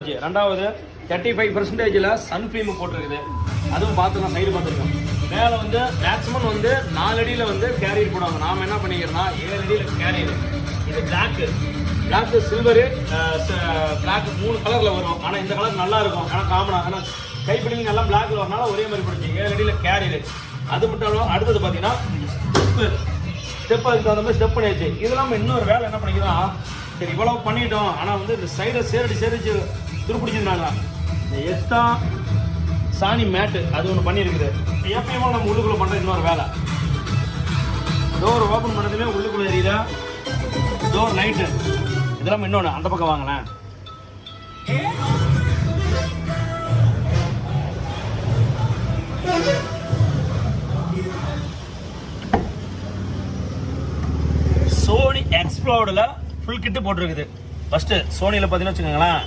ரெண்டாவது 35%ல Sun film போட்டிருக்குது. அதுவும் பார்த்துக்கலாம், சைடு பார்த்துருக்கோம். மேலே வந்து மேக்ஸிமம் வந்து 4 அடியில் வந்து கேரியர் போடுவாங்க. நாம் என்ன பண்ணிக்கிறோம்னா 7 அடியில் கேரியர். இது பிளாக்கு சில்வரு பிளாக் 3 கலரில் வரும். ஆனால் இந்த கலர் நல்லா இருக்கும். ஆனால் காமனாக ஆனால் கைப்பிடிங்க எல்லாம் பிளாக்ல வரனால ஒரே மாதிரி பிடிச்சி 7 அடியில் கேரியர். அது மட்டும் அடுத்தது பார்த்தீங்கன்னா ஸ்டெப் அதுக்கு தகுந்த மாதிரி ஸ்டெப் பண்ணியாச்சு. இதெல்லாம் இன்னொரு வேலை என்ன பண்ணிக்கிறோம், சரி இவ்வளவு பண்ணிட்டோம், ஆனால் வந்து இந்த சைடை சேரிச்சு துருப்பிடிச்சிருந்தாங்க. இந்த எக்ஸ்ட்ரா சாணி மேட்டு அது ஒன்று பண்ணியிருக்குது. எப்பயுமோ நம்ம உள்ளுக்குள்ளே பண்ணுற இன்னொரு வேலை, டோர் ஓப்பன் பண்ணதுமே உள்ளுக்குள்ளே எரியுதா டோர் லைட்டு. இதெல்லாம் இன்னொன்று அந்த பக்கம் வாங்கலாம். சோனி எக்ஸ்ப்ளோர்டில் ஃபுல் கிட்டு போட்டிருக்குது. ஃபஸ்ட்டு சோனியில் பார்த்தீங்கன்னா வச்சுக்கோங்களேன்,